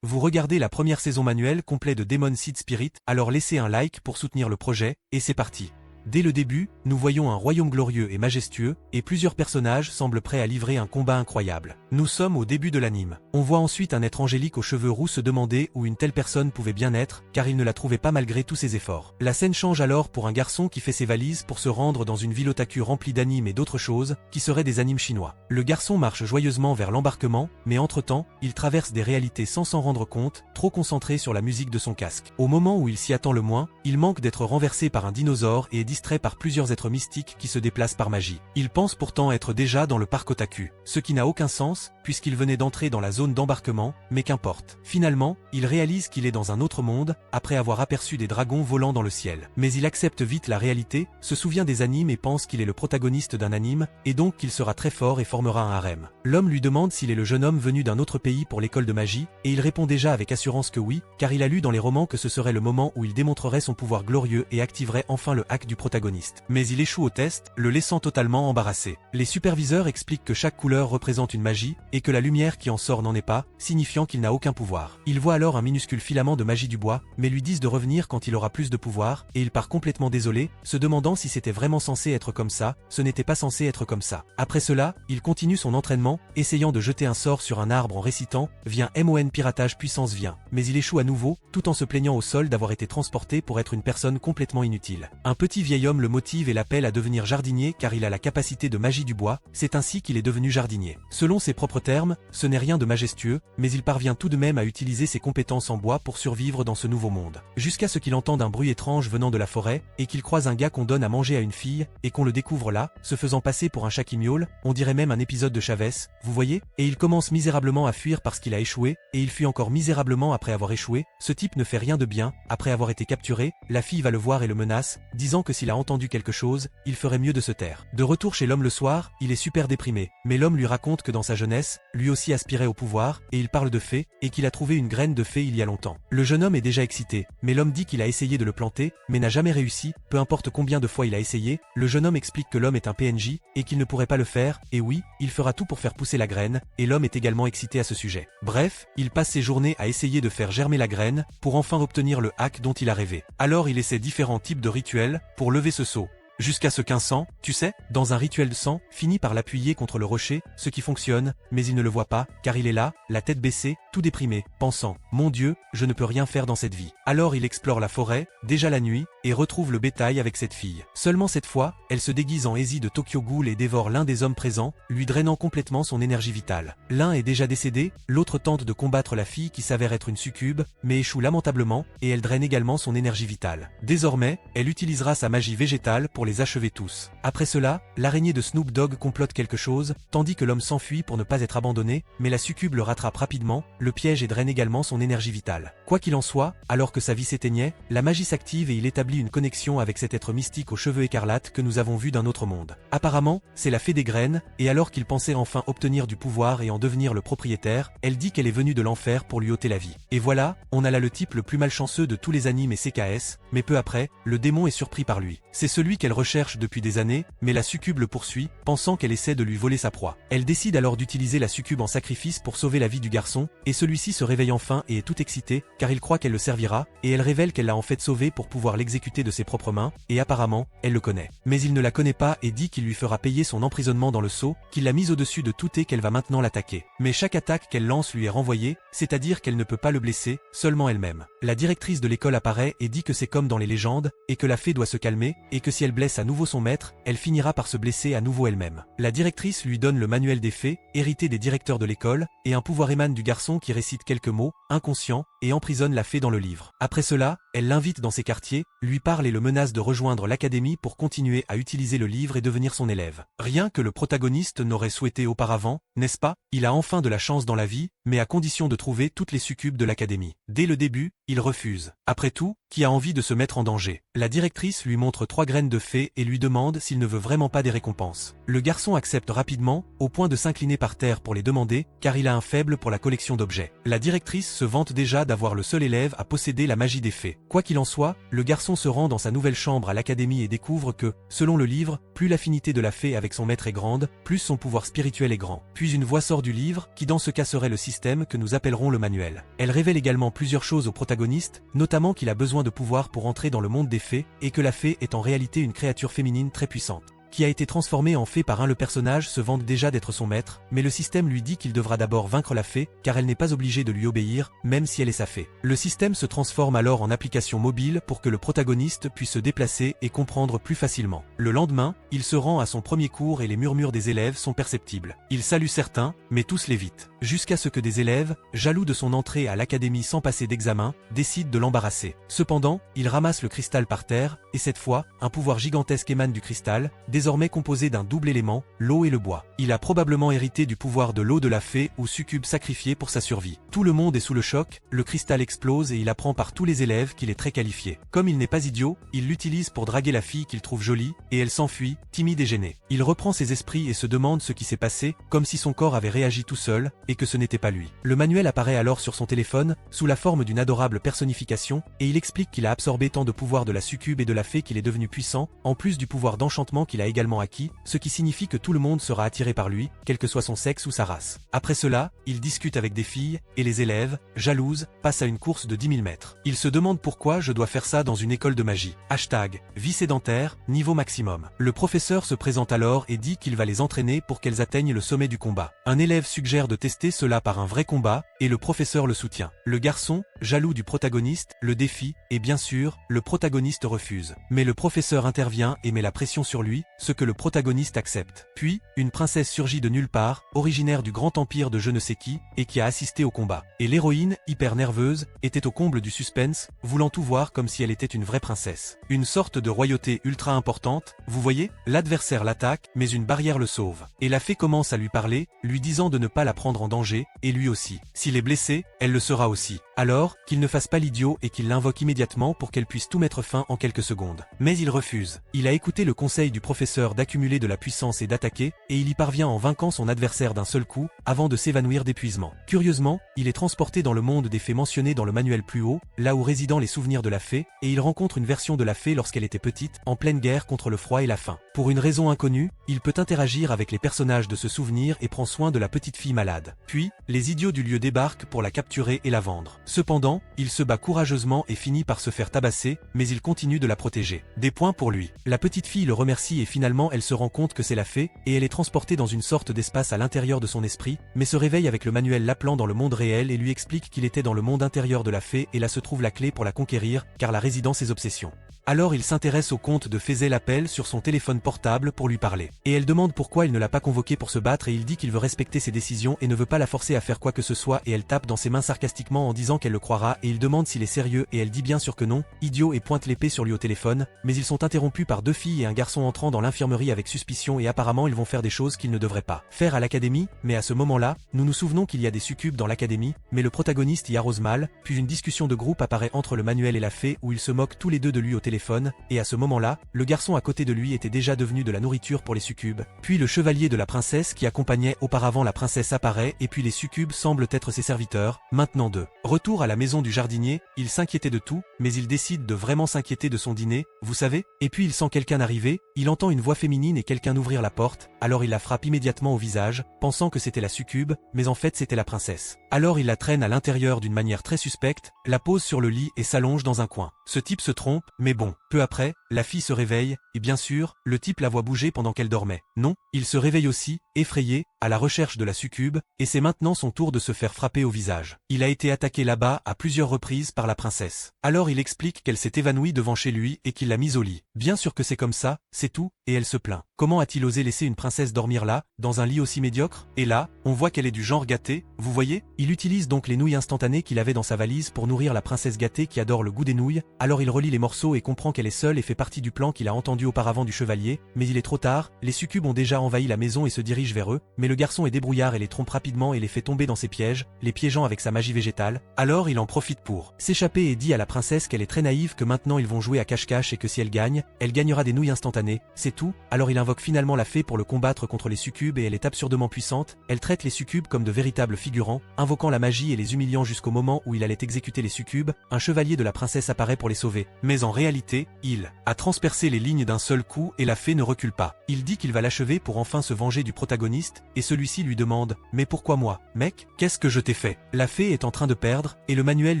Vous regardez la première saison manuelle complet de Demon Seed Spirit, alors laissez un like pour soutenir le projet, et c'est parti. Dès le début, nous voyons un royaume glorieux et majestueux, et plusieurs personnages semblent prêts à livrer un combat incroyable. Nous sommes au début de l'anime. On voit ensuite un être angélique aux cheveux roux se demander où une telle personne pouvait bien être, car il ne la trouvait pas malgré tous ses efforts. La scène change alors pour un garçon qui fait ses valises pour se rendre dans une ville otaku remplie d'animes et d'autres choses, qui seraient des animes chinois. Le garçon marche joyeusement vers l'embarquement, mais entre-temps, il traverse des réalités sans s'en rendre compte, trop concentré sur la musique de son casque. Au moment où il s'y attend le moins, il manque d'être renversé par un dinosaure et est distrait par plusieurs êtres mystiques qui se déplacent par magie. Il pense pourtant être déjà dans le parc otaku, ce qui n'a aucun sens, puisqu'il venait d'entrer dans la zone d'embarquement, mais qu'importe. Finalement, il réalise qu'il est dans un autre monde, après avoir aperçu des dragons volant dans le ciel. Mais il accepte vite la réalité, se souvient des animes et pense qu'il est le protagoniste d'un anime, et donc qu'il sera très fort et formera un harem. L'homme lui demande s'il est le jeune homme venu d'un autre pays pour l'école de magie, et il répond déjà avec assurance que oui, car il a lu dans les romans que ce serait le moment où il démontrerait son pouvoir glorieux et activerait enfin le hack du protagoniste. Mais il échoue au test, le laissant totalement embarrassé. Les superviseurs expliquent que chaque couleur représente une magie, et que la lumière qui en sort n'en est pas, signifiant qu'il n'a aucun pouvoir. Il voit alors un minuscule filament de magie du bois, mais lui disent de revenir quand il aura plus de pouvoir, et il part complètement désolé, se demandant si c'était vraiment censé être comme ça, ce n'était pas censé être comme ça. Après cela, il continue son entraînement, essayant de jeter un sort sur un arbre en récitant « Viens MON piratage puissance vient », mais il échoue à nouveau, tout en se plaignant au sol d'avoir été transporté pour être une personne complètement inutile. Un petit vieil homme le motive et l'appelle à devenir jardinier car il a la capacité de magie du bois, c'est ainsi qu'il est devenu jardinier. Selon ses propres termes, ce n'est rien de majestueux, mais il parvient tout de même à utiliser ses compétences en bois pour survivre dans ce nouveau monde. Jusqu'à ce qu'il entende un bruit étrange venant de la forêt, et qu'il croise un gars qu'on donne à manger à une fille, et qu'on le découvre là, se faisant passer pour un chat qui miaule, on dirait même un épisode de Chavez, vous voyez? Et il commence misérablement à fuir parce qu'il a échoué, et il fuit encore misérablement après avoir échoué. Ce type ne fait rien de bien, après avoir été capturé, la fille va le voir et le menace, disant que s'il a entendu quelque chose, il ferait mieux de se taire. De retour chez l'homme le soir, il est super déprimé, mais l'homme lui raconte que dans sa jeunesse, lui aussi aspirait au pouvoir, et il parle de fée, et qu'il a trouvé une graine de fée il y a longtemps. Le jeune homme est déjà excité, mais l'homme dit qu'il a essayé de le planter, mais n'a jamais réussi, peu importe combien de fois il a essayé. Le jeune homme explique que l'homme est un PNJ, et qu'il ne pourrait pas le faire, et oui, il fera tout pour faire pousser la graine, et l'homme est également excité à ce sujet. Bref, il passe ses journées à essayer de faire germer la graine, pour enfin obtenir le hack dont il a rêvé. Alors il essaie différents types de rituels, pour lever ce seau. Jusqu'à ce qu'un sang, tu sais, dans un rituel de sang, finit par l'appuyer contre le rocher, ce qui fonctionne, mais il ne le voit pas, car il est là, la tête baissée, tout déprimé, pensant « Mon Dieu, je ne peux rien faire dans cette vie ». Alors il explore la forêt, déjà la nuit, et retrouve le bétail avec cette fille. Seulement cette fois, elle se déguise en Ezi de Tokyo Ghoul et dévore l'un des hommes présents, lui drainant complètement son énergie vitale. L'un est déjà décédé, l'autre tente de combattre la fille qui s'avère être une succube, mais échoue lamentablement, et elle draine également son énergie vitale. Désormais, elle utilisera sa magie végétale pour les achever tous. Après cela, l'araignée de Snoop Dogg complote quelque chose, tandis que l'homme s'enfuit pour ne pas être abandonné, mais la succube le rattrape rapidement, le piège et draine également son énergie vitale. Quoi qu'il en soit, alors que sa vie s'éteignait, la magie s'active et il établit une connexion avec cet être mystique aux cheveux écarlates que nous avons vu d'un autre monde. Apparemment, c'est la fée des graines, et alors qu'il pensait enfin obtenir du pouvoir et en devenir le propriétaire, elle dit qu'elle est venue de l'enfer pour lui ôter la vie. Et voilà, on a là le type le plus malchanceux de tous les animes et CKS, mais peu après, le démon est surpris par lui. C'est celui qu'elle recherche depuis des années, mais la succube le poursuit, pensant qu'elle essaie de lui voler sa proie. Elle décide alors d'utiliser la succube en sacrifice pour sauver la vie du garçon, et celui-ci se réveille enfin et est tout excité, car il croit qu'elle le servira, et elle révèle qu'elle l'a en fait sauvé pour pouvoir l'exécuter de ses propres mains, et apparemment, elle le connaît. Mais il ne la connaît pas et dit qu'il lui fera payer son emprisonnement dans le seau, qu'il l'a mise au-dessus de tout et qu'elle va maintenant l'attaquer. Mais chaque attaque qu'elle lance lui est renvoyée, c'est-à-dire qu'elle ne peut pas le blesser, seulement elle-même. La directrice de l'école apparaît et dit que c'est comme dans les légendes, et que la fée doit se calmer, et que si elle blesse à nouveau son maître, elle finira par se blesser à nouveau elle-même. La directrice lui donne le manuel des fées, hérité des directeurs de l'école, et un pouvoir émane du garçon qui récite quelques mots, inconscient, et emprisonne la fée dans le livre. Après cela, elle l'invite dans ses quartiers, lui parle et le menace de rejoindre l'académie pour continuer à utiliser le livre et devenir son élève. Rien que le protagoniste n'aurait souhaité auparavant, n'est-ce pas? Il a enfin de la chance dans la vie, mais à condition de trouver toutes les succubes de l'académie. Dès le début, il refuse. Après tout, qui a envie de se mettre en danger? La directrice lui montre 3 graines de fée et lui demande s'il ne veut vraiment pas des récompenses. Le garçon accepte rapidement, au point de s'incliner par terre pour les demander, car il a un faible pour la collection d'objets. La directrice se vante déjà d'avoir le seul élève à posséder la magie des fées. Quoi qu'il en soit, le garçon se rend dans sa nouvelle chambre à l'académie et découvre que, selon le livre, plus l'affinité de la fée avec son maître est grande, plus son pouvoir spirituel est grand. Puis une voix sort du livre, qui dans ce cas serait le système que nous appellerons le manuel. Elle révèle également plusieurs choses au protagoniste, notamment qu'il a besoin de pouvoir pour entrer dans le monde des fées, et que la fée est en réalité une créature féminine très puissante, qui a été transformé en fée par le personnage se vante déjà d'être son maître, mais le système lui dit qu'il devra d'abord vaincre la fée, car elle n'est pas obligée de lui obéir, même si elle est sa fée. Le système se transforme alors en application mobile pour que le protagoniste puisse se déplacer et comprendre plus facilement. Le lendemain, il se rend à son premier cours et les murmures des élèves sont perceptibles. Il salue certains, mais tous l'évitent. Jusqu'à ce que des élèves, jaloux de son entrée à l'académie sans passer d'examen, décident de l'embarrasser. Cependant, il ramasse le cristal par terre, et cette fois, un pouvoir gigantesque émane du cristal, désormais composé d'un double élément, l'eau et le bois. Il a probablement hérité du pouvoir de l'eau de la fée ou succube sacrifié pour sa survie. Tout le monde est sous le choc, le cristal explose et il apprend par tous les élèves qu'il est très qualifié. Comme il n'est pas idiot, il l'utilise pour draguer la fille qu'il trouve jolie, et elle s'enfuit, timide et gênée. Il reprend ses esprits et se demande ce qui s'est passé, comme si son corps avait réagi tout seul, et que ce n'était pas lui. Le manuel apparaît alors sur son téléphone, sous la forme d'une adorable personnification, et il explique qu'il a absorbé tant de pouvoir de la succube et de la fée qu'il est devenu puissant, en plus du pouvoir d'enchantement qu'il a également acquis, ce qui signifie que tout le monde sera attiré par lui, quel que soit son sexe ou sa race. Après cela, il discute avec des filles, et les élèves, jalouses, passent à une course de 10 000 mètres. Il se demande pourquoi je dois faire ça dans une école de magie. Hashtag, vie sédentaire, niveau maximum. Le professeur se présente alors et dit qu'il va les entraîner pour qu'elles atteignent le sommet du combat. Un élève suggère de tester cela par un vrai combat, et le professeur le soutient. Le garçon, jaloux du protagoniste, le défie, et bien sûr, le protagoniste refuse. Mais le professeur intervient et met la pression sur lui, ce que le protagoniste accepte. Puis, une princesse surgit de nulle part, originaire du grand empire de je ne sais qui, et qui a assisté au combat. Et l'héroïne, hyper nerveuse, était au comble du suspense, voulant tout voir comme si elle était une vraie princesse. Une sorte de royauté ultra importante, vous voyez, l'adversaire l'attaque, mais une barrière le sauve. Et la fée commence à lui parler, lui disant de ne pas la prendre en danger, et lui aussi. S'il est blessé, elle le sera aussi. Alors, qu'il ne fasse pas l'idiot et qu'il l'invoque immédiatement pour qu'elle puisse tout mettre fin en quelques secondes. Mais il refuse. Il a écouté le conseil du professeur d'accumuler de la puissance et d'attaquer, et il y parvient en vainquant son adversaire d'un seul coup, avant de s'évanouir d'épuisement. Curieusement, il est transporté dans le monde des fées mentionné dans le manuel plus haut, là où résident les souvenirs de la fée, et il rencontre une version de la fée lorsqu'elle était petite, en pleine guerre contre le froid et la faim. Pour une raison inconnue, il peut interagir avec les personnages de ce souvenir et prend soin de la petite fille malade. Puis, les idiots du lieu débarquent pour la capturer et la vendre. Cependant, il se bat courageusement et finit par se faire tabasser, mais il continue de la protéger. Des points pour lui. La petite fille le remercie et finalement elle se rend compte que c'est la fée, et elle est transportée dans une sorte d'espace à l'intérieur de son esprit, mais se réveille avec le manuel l'appelant dans le monde réel et lui explique qu'il était dans le monde intérieur de la fée et là se trouve la clé pour la conquérir, car la résidence ses obsessions. Alors il s'intéresse au conte de Fézé l'appelle sur son téléphone portable pour lui parler. Et elle demande pourquoi il ne l'a pas convoqué pour se battre et il dit qu'il veut respecter ses décisions et ne veut pas la forcer à faire quoi que ce soit et elle tape dans ses mains sarcastiquement en disant qu'elle le croira et il demande s'il est sérieux et elle dit bien sûr que non, idiot et pointe l'épée sur lui au téléphone, mais ils sont interrompus par deux filles et un garçon entrant dans l'infirmerie avec suspicion et apparemment ils vont faire des choses qu'ils ne devraient pas faire à l'académie, mais à ce moment-là, nous nous souvenons qu'il y a des succubes dans l'académie, mais le protagoniste y arrose mal, puis une discussion de groupe apparaît entre le manuel et la fée où ils se moquent tous les deux de lui au téléphone, et à ce moment-là, le garçon à côté de lui était déjà devenu de la nourriture pour les succubes, puis le chevalier de la princesse qui accompagnait auparavant la princesse apparaît et puis les succubes semblent être ses serviteurs, maintenant de retour à la maison du jardinier, il s'inquiétait de tout, mais il décide de vraiment s'inquiéter de son dîner, vous savez, et puis il sent quelqu'un arriver, il entend une voix féminine et quelqu'un ouvrir la porte, alors il la frappe immédiatement au visage, pensant que c'était la succube, mais en fait c'était la princesse. Alors il la traîne à l'intérieur d'une manière très suspecte, la pose sur le lit et s'allonge dans un coin. Ce type se trompe, mais bon, peu après, la fille se réveille, et bien sûr, le type la voit bouger pendant qu'elle dormait. Non, il se réveille aussi, effrayé, à la recherche de la succube, et c'est maintenant son tour de se faire frapper au visage. Il a été attaqué là-bas à plusieurs reprises par la princesse. Alors il explique qu'elle s'est évanouie devant chez lui et qu'il l'a mise au lit. Bien sûr que c'est comme ça, c'est tout, et elle se plaint. Comment a-t-il osé laisser une princesse dormir là, dans un lit aussi médiocre? Et là, on voit qu'elle est du genre gâté, vous voyez? Il utilise donc les nouilles instantanées qu'il avait dans sa valise pour nourrir la princesse gâtée qui adore le goût des nouilles, alors il relie les morceaux et comprend qu'elle est seule et fait partie du plan qu'il a entendu auparavant du chevalier, mais il est trop tard, les succubes ont déjà envahi la maison et se dirigent vers eux, mais le garçon est débrouillard et les trompe rapidement et les fait tomber dans ses pièges, les piégeant avec sa magie végétale, alors il en profite pour s'échapper et dit à la princesse qu'elle est très naïve que maintenant ils vont jouer à cache-cache et que si elle gagne, elle gagnera des nouilles instantanées, c'est tout. tout, alors il invoque finalement la fée pour le combattre contre les succubes et elle est absurdement puissante, elle traite les succubes comme de véritables figurants, invoquant la magie et les humiliant jusqu'au moment où il allait exécuter les succubes, un chevalier de la princesse apparaît pour les sauver. Mais en réalité, il a transpercé les lignes d'un seul coup et la fée ne recule pas. Il dit qu'il va l'achever pour enfin se venger du protagoniste, et celui-ci lui demande « Mais pourquoi moi, mec? Qu'est-ce que je t'ai fait ?» La fée est en train de perdre, et le manuel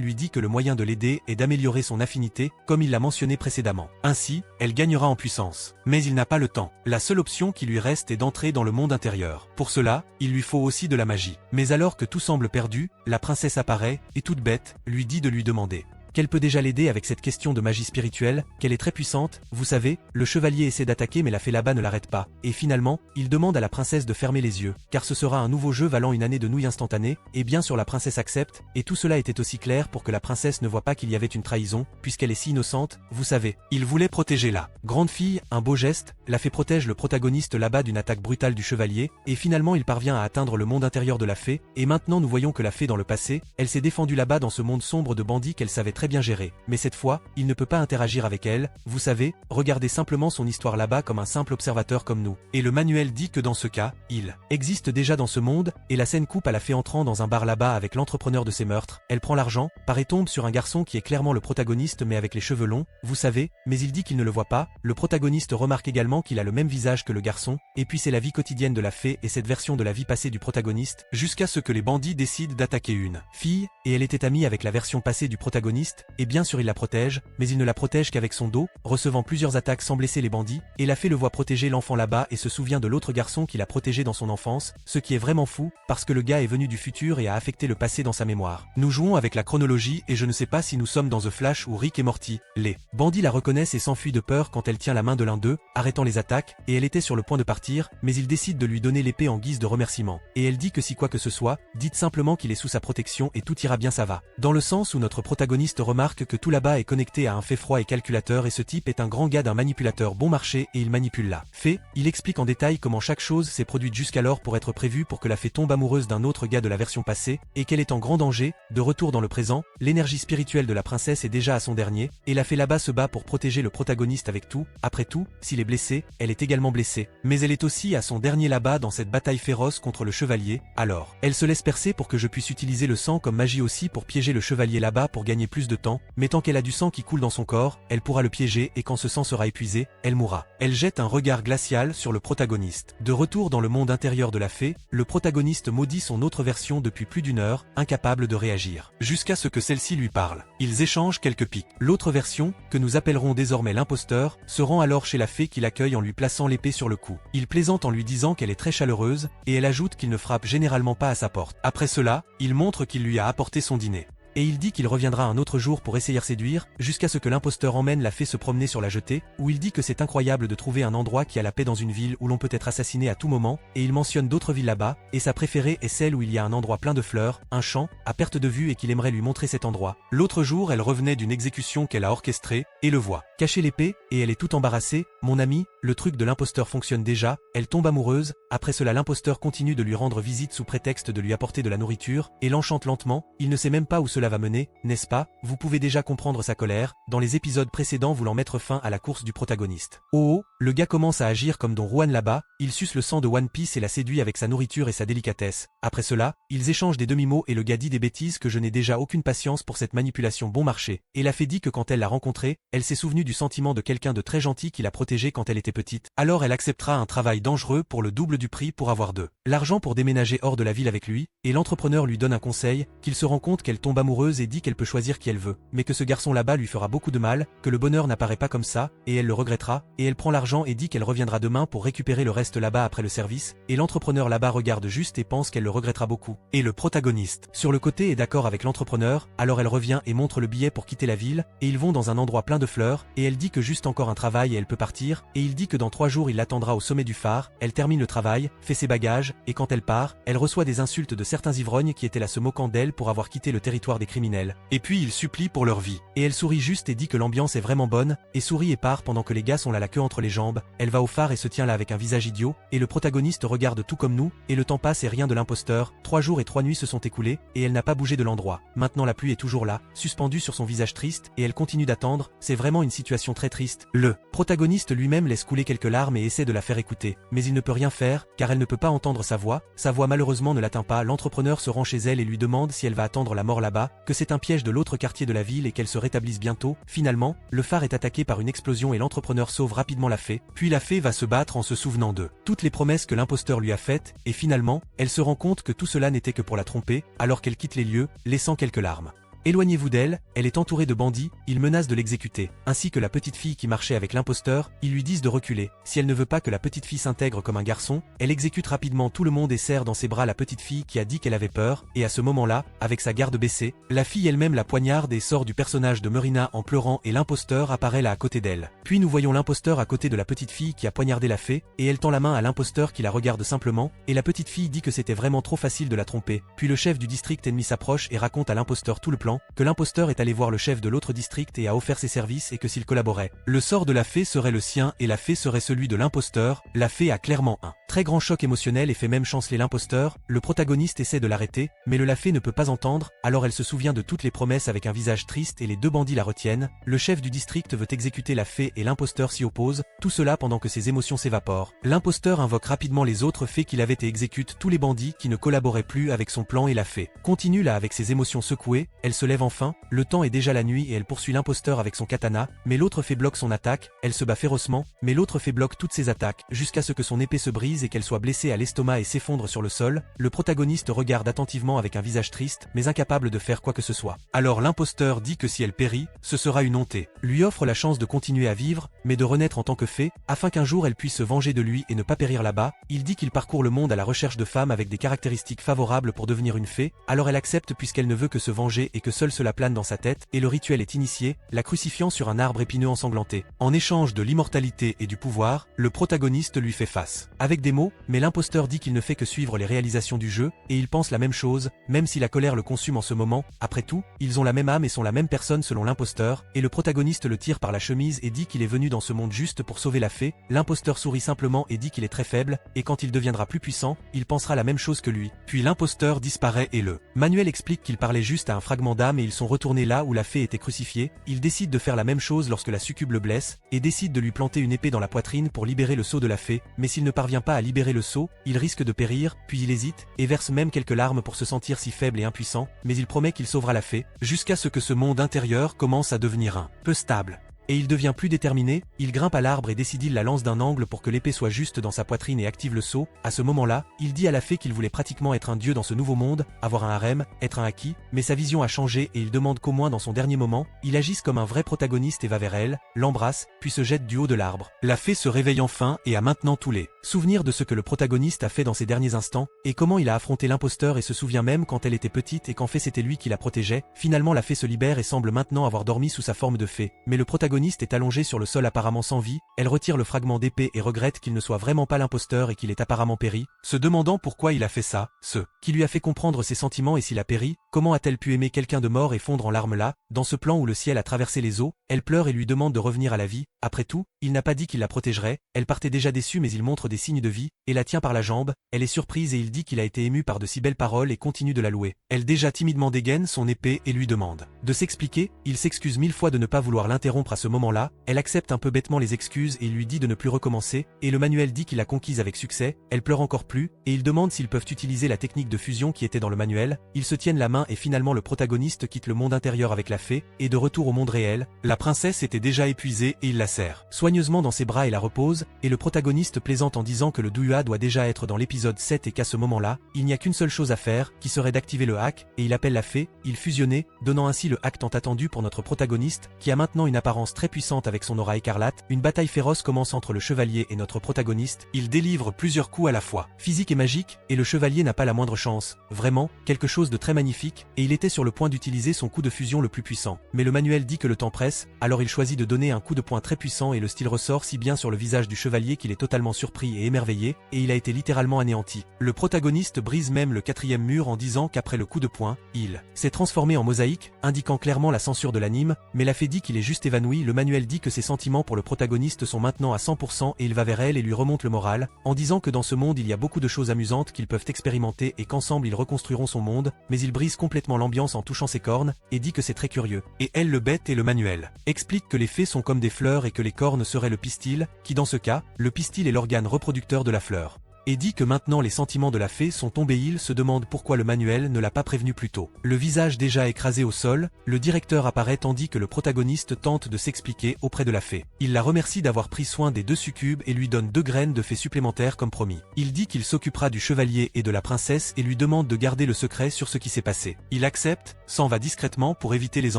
lui dit que le moyen de l'aider est d'améliorer son affinité, comme il l'a mentionné précédemment. Ainsi, elle gagnera en puissance. Mais il n'a pas le temps. La seule option qui lui reste est d'entrer dans le monde intérieur. Pour cela, il lui faut aussi de la magie. Mais alors que tout semble perdu, la princesse apparaît, et toute bête, lui dit de lui demander qu'elle peut déjà l'aider avec cette question de magie spirituelle, qu'elle est très puissante, vous savez, le chevalier essaie d'attaquer mais la fée là-bas ne l'arrête pas, et finalement, il demande à la princesse de fermer les yeux, car ce sera un nouveau jeu valant une année de nouilles instantanées, et bien sûr la princesse accepte, et tout cela était aussi clair pour que la princesse ne voit pas qu'il y avait une trahison, puisqu'elle est si innocente, vous savez. Il voulait protéger la grande fille, un beau geste, la fée protège le protagoniste là-bas d'une attaque brutale du chevalier, et finalement il parvient à atteindre le monde intérieur de la fée, et maintenant nous voyons que la fée dans le passé, elle s'est défendue là-bas dans ce monde sombre de bandits qu'elle savait très bien gérer, mais cette fois, il ne peut pas interagir avec elle, vous savez, regardez simplement son histoire là-bas comme un simple observateur comme nous. Et le manuel dit que dans ce cas, il existe déjà dans ce monde, et la scène coupe à la fée entrant dans un bar là-bas avec l'entrepreneur de ses meurtres, elle prend l'argent, part et tombe sur un garçon qui est clairement le protagoniste mais avec les cheveux longs, vous savez, mais il dit qu'il ne le voit pas, le protagoniste remarque également qu'il a le même visage que le garçon, et puis c'est la vie quotidienne de la fée et cette version de la vie passée du protagoniste, jusqu'à ce que les bandits décident d'attaquer une fille, et elle était amie avec la version passée du protagoniste, et bien sûr il la protège, mais il ne la protège qu'avec son dos, recevant plusieurs attaques sans blesser les bandits, et la fée le voit protéger l'enfant là-bas et se souvient de l'autre garçon qu'il a protégé dans son enfance, ce qui est vraiment fou, parce que le gars est venu du futur et a affecté le passé dans sa mémoire. Nous jouons avec la chronologie et je ne sais pas si nous sommes dans The Flash ou Rick et Morty. Les bandits la reconnaissent et s'enfuient de peur quand elle tient la main de l'un d'eux, arrêtant les attaques, et elle était sur le point de partir, mais il décide de lui donner l'épée en guise de remerciement. Et elle dit que si quoi que ce soit, dites simplement qu'il est sous sa protection et tout ira bien, ça va. Dans le sens où notre protagoniste remarque que tout là-bas est connecté à un fait froid et calculateur et ce type est un grand gars d'un manipulateur bon marché et il manipule la fée. Il explique en détail comment chaque chose s'est produite jusqu'alors pour être prévue pour que la fée tombe amoureuse d'un autre gars de la version passée et qu'elle est en grand danger, de retour dans le présent, l'énergie spirituelle de la princesse est déjà à son dernier et la fée là-bas se bat pour protéger le protagoniste avec tout. Après tout, s'il est blessé, elle est également blessée. Mais elle est aussi à son dernier là-bas dans cette bataille féroce contre le chevalier, alors elle se laisse percer pour que je puisse utiliser le sang comme magie aussi pour piéger le chevalier là-bas pour gagner plus de temps, mais tant qu'elle a du sang qui coule dans son corps, elle pourra le piéger et quand ce sang sera épuisé, elle mourra. Elle jette un regard glacial sur le protagoniste. De retour dans le monde intérieur de la fée, le protagoniste maudit son autre version depuis plus d'une heure, incapable de réagir, jusqu'à ce que celle-ci lui parle. Ils échangent quelques pics. L'autre version, que nous appellerons désormais l'imposteur, se rend alors chez la fée qui l'accueille en lui plaçant l'épée sur le cou. Il plaisante en lui disant qu'elle est très chaleureuse, et elle ajoute qu'il ne frappe généralement pas à sa porte. Après cela, il montre qu'il lui a apporté son dîner. Et il dit qu'il reviendra un autre jour pour essayer de séduire, jusqu'à ce que l'imposteur emmène la fée se promener sur la jetée, où il dit que c'est incroyable de trouver un endroit qui a la paix dans une ville où l'on peut être assassiné à tout moment, et il mentionne d'autres villes là-bas, et sa préférée est celle où il y a un endroit plein de fleurs, un champ, à perte de vue et qu'il aimerait lui montrer cet endroit. L'autre jour elle revenait d'une exécution qu'elle a orchestrée, et le voit cacher l'épée, et elle est tout embarrassée. Mon ami, le truc de l'imposteur fonctionne déjà, elle tombe amoureuse, après cela l'imposteur continue de lui rendre visite sous prétexte de lui apporter de la nourriture, et l'enchante lentement, il ne sait même pas où cela va mener, n'est-ce pas? Vous pouvez déjà comprendre sa colère, dans les épisodes précédents voulant mettre fin à la course du protagoniste. Oh, le gars commence à agir comme Don Juan là-bas, il suce le sang de One Piece et la séduit avec sa nourriture et sa délicatesse. Après cela, ils échangent des demi-mots et le gars dit des bêtises que je n'ai déjà aucune patience pour cette manipulation bon marché. Et la fée dit que quand elle l'a rencontré, elle s'est souvenue du sentiment de quelqu'un de très gentil qui l'a protégée quand elle était petite. Alors elle acceptera un travail dangereux pour le double du prix pour avoir de l'argent pour déménager hors de la ville avec lui, et l'entrepreneur lui donne un conseil, qu'il se rend compte qu'elle tombe amoureuse et dit qu'elle peut choisir qui elle veut, mais que ce garçon là-bas lui fera beaucoup de mal, que le bonheur n'apparaît pas comme ça, et elle le regrettera, et elle prend l'argent et dit qu'elle reviendra demain pour récupérer le reste là-bas après le service, et l'entrepreneur là-bas regarde juste et pense qu'elle le regrettera beaucoup. Et le protagoniste, sur le côté est d'accord avec l'entrepreneur, alors elle revient et montre le billet pour quitter la ville, et ils vont dans un endroit plein de fleurs, et elle dit que juste encore un travail et elle peut partir, et il dit que dans 3 jours il l'attendra au sommet du phare, elle termine le travail, fait ses bagages, et quand elle part, elle reçoit des insultes de certains ivrognes qui étaient là se moquant d'elle pour avoir quitté le territoire des criminels. Et puis il supplie pour leur vie. Et elle sourit juste et dit que l'ambiance est vraiment bonne, et sourit et part pendant que les gars sont là la queue entre les jambes. Elle va au phare et se tient là avec un visage idiot, et le protagoniste regarde tout comme nous, et le temps passe et rien de l'imposteur. 3 jours et 3 nuits se sont écoulés, et elle n'a pas bougé de l'endroit. Maintenant la pluie est toujours là, suspendue sur son visage triste, et elle continue d'attendre. C'est vraiment une situation très triste. Le protagoniste lui-même laisse couler quelques larmes et essaie de la faire écouter, mais il ne peut rien faire, car elle ne peut pas entendre sa voix malheureusement ne l'atteint pas. L'entrepreneur se rend chez elle et lui demande si elle va attendre la mort là-bas, que c'est un piège de l'autre quartier de la ville et qu'elle se rétablisse bientôt. Finalement, le phare est attaqué par une explosion et l'entrepreneur sauve rapidement la fée, puis la fée va se battre en se souvenant de toutes les promesses que l'imposteur lui a faites, et finalement, elle se rend compte que tout cela n'était que pour la tromper, alors qu'elle quitte les lieux, laissant quelques larmes. Éloignez-vous d'elle, elle est entourée de bandits, ils menacent de l'exécuter, ainsi que la petite fille qui marchait avec l'imposteur, ils lui disent de reculer. Si elle ne veut pas que la petite fille s'intègre comme un garçon, elle exécute rapidement tout le monde et serre dans ses bras la petite fille qui a dit qu'elle avait peur, et à ce moment-là, avec sa garde baissée, la fille elle-même la poignarde et sort du personnage de Marina en pleurant et l'imposteur apparaît là à côté d'elle. Puis nous voyons l'imposteur à côté de la petite fille qui a poignardé la fée, et elle tend la main à l'imposteur qui la regarde simplement, et la petite fille dit que c'était vraiment trop facile de la tromper. Puis le chef du district ennemi s'approche et raconte à l'imposteur tout le plan, que l'imposteur est allé voir le chef de l'autre district et a offert ses services et que s'il collaborait, le sort de la fée serait le sien et la fée serait celui de l'imposteur. La fée a clairement un très grand choc émotionnel et fait même chanceler l'imposteur. Le protagoniste essaie de l'arrêter, mais la fée ne peut pas entendre, alors elle se souvient de toutes les promesses avec un visage triste et les 2 bandits la retiennent. Le chef du district veut exécuter la fée et l'imposteur s'y oppose, tout cela pendant que ses émotions s'évaporent. L'imposteur invoque rapidement les autres fées qui l'avaient et exécute tous les bandits qui ne collaboraient plus avec son plan et la fée continue là avec ses émotions secouées, elle se lève enfin, le temps est déjà la nuit et elle poursuit l'imposteur avec son katana, mais l'autre fée bloque son attaque, elle se bat férocement, mais l'autre fée bloque toutes ses attaques, jusqu'à ce que son épée se brise et qu'elle soit blessée à l'estomac et s'effondre sur le sol. Le protagoniste regarde attentivement avec un visage triste, mais incapable de faire quoi que ce soit. Alors l'imposteur dit que si elle périt, ce sera une honte, lui offre la chance de continuer à vivre, mais de renaître en tant que fée, afin qu'un jour elle puisse se venger de lui et ne pas périr là-bas. Il dit qu'il parcourt le monde à la recherche de femmes avec des caractéristiques favorables pour devenir une fée, alors elle accepte puisqu'elle ne veut que se venger et que seule cela plane dans sa tête, et le rituel est initié, la crucifiant sur un arbre épineux ensanglanté. En échange de l'immortalité et du pouvoir, le protagoniste lui fait face avec des mots, mais l'imposteur dit qu'il ne fait que suivre les réalisations du jeu, et il pense la même chose, même si la colère le consume en ce moment. Après tout, ils ont la même âme et sont la même personne selon l'imposteur, et le protagoniste le tire par la chemise et dit qu'il est venu dans ce monde juste pour sauver la fée. L'imposteur sourit simplement et dit qu'il est très faible, et quand il deviendra plus puissant, il pensera la même chose que lui. Puis l'imposteur disparaît et le manuel explique qu'il parlait juste à un fragment d'âme et ils sont retournés là où la fée était crucifiée. Il décide de faire la même chose lorsque la succube le blesse, et décide de lui planter une épée dans la poitrine pour libérer le sceau de la fée, mais s'il ne parvient pas à libérer le sceau, il risque de périr, puis il hésite, et verse même quelques larmes pour se sentir si faible et impuissant, mais il promet qu'il sauvera la fée, jusqu'à ce que ce monde intérieur commence à devenir un peu stable. Et il devient plus déterminé, il grimpe à l'arbre et décide il la lance d'un angle pour que l'épée soit juste dans sa poitrine et active le sceau. À ce moment-là, il dit à la fée qu'il voulait pratiquement être un dieu dans ce nouveau monde, avoir un harem, être un acquis, mais sa vision a changé et il demande qu'au moins dans son dernier moment, il agisse comme un vrai protagoniste et va vers elle, l'embrasse, puis se jette du haut de l'arbre. La fée se réveille enfin et a maintenant tous les souvenirs de ce que le protagoniste a fait dans ses derniers instants, et comment il a affronté l'imposteur et se souvient même quand elle était petite et qu'en fait c'était lui qui la protégeait. Finalement la fée se libère et semble maintenant avoir dormi sous sa forme de fée, mais le protagoniste est allongé sur le sol apparemment sans vie, elle retire le fragment d'épée et regrette qu'il ne soit vraiment pas l'imposteur et qu'il ait apparemment péri, se demandant pourquoi il a fait ça, ce qui lui a fait comprendre ses sentiments et s'il a péri, comment a-t-elle pu aimer quelqu'un de mort et fondre en larmes là, dans ce plan où le ciel a traversé les eaux, elle pleure et lui demande de revenir à la vie. Après tout, il n'a pas dit qu'il la protégerait, elle partait déjà déçue mais il montre des signes de vie, et la tient par la jambe, elle est surprise et il dit qu'il a été ému par de si belles paroles et continue de la louer. Elle déjà timidement dégaine son épée et lui demande de s'expliquer, il s'excuse 1000 fois de ne pas vouloir l'interrompre à ce moment-là, elle accepte un peu bêtement les excuses et il lui dit de ne plus recommencer, et le manuel dit qu'il l'a conquise avec succès, elle pleure encore plus, et il demande s'ils peuvent utiliser la technique de fusion qui était dans le manuel, ils se tiennent la main et finalement le protagoniste quitte le monde intérieur avec la fée, et de retour au monde réel, la princesse était déjà épuisée et il la serre soigneusement dans ses bras et la repose, et le protagoniste plaisante en disant que le Douya doit déjà être dans l'épisode 7 et qu'à ce moment-là, il n'y a qu'une seule chose à faire, qui serait d'activer le hack, et il appelle la fée, ils fusionnaient, donnant ainsi le hack tant attendu pour notre protagoniste, qui a maintenant une apparence très puissante avec son aura écarlate. Une bataille féroce commence entre le chevalier et notre protagoniste. Il délivre plusieurs coups à la fois, physique et magique, et le chevalier n'a pas la moindre chance. Vraiment, quelque chose de très magnifique, et il était sur le point d'utiliser son coup de fusion le plus puissant. Mais le manuel dit que le temps presse, alors il choisit de donner un coup de poing très puissant et le style ressort si bien sur le visage du chevalier qu'il est totalement surpris et émerveillé, et il a été littéralement anéanti. Le protagoniste brise même le 4e mur en disant qu'après le coup de poing, il s'est transformé en mosaïque, indiquant clairement la censure de l'anime, mais la fée dit qu'il est juste évanoui. Le manuel dit que ses sentiments pour le protagoniste sont maintenant à 100% et il va vers elle et lui remonte le moral, en disant que dans ce monde il y a beaucoup de choses amusantes qu'ils peuvent expérimenter et qu'ensemble ils reconstruiront son monde, mais il brise complètement l'ambiance en touchant ses cornes, et dit que c'est très curieux. Et elle, le bête et le manuel explique que les fées sont comme des fleurs et que les cornes seraient le pistil, qui dans ce cas, le pistil est l'organe reproducteur de la fleur. Et dit que maintenant les sentiments de la fée sont tombés. Il se demande pourquoi le manuel ne l'a pas prévenu plus tôt. Le visage déjà écrasé au sol, le directeur apparaît tandis que le protagoniste tente de s'expliquer auprès de la fée. Il la remercie d'avoir pris soin des 2 succubes et lui donne 2 graines de fée supplémentaires comme promis. Il dit qu'il s'occupera du chevalier et de la princesse et lui demande de garder le secret sur ce qui s'est passé. Il accepte, s'en va discrètement pour éviter les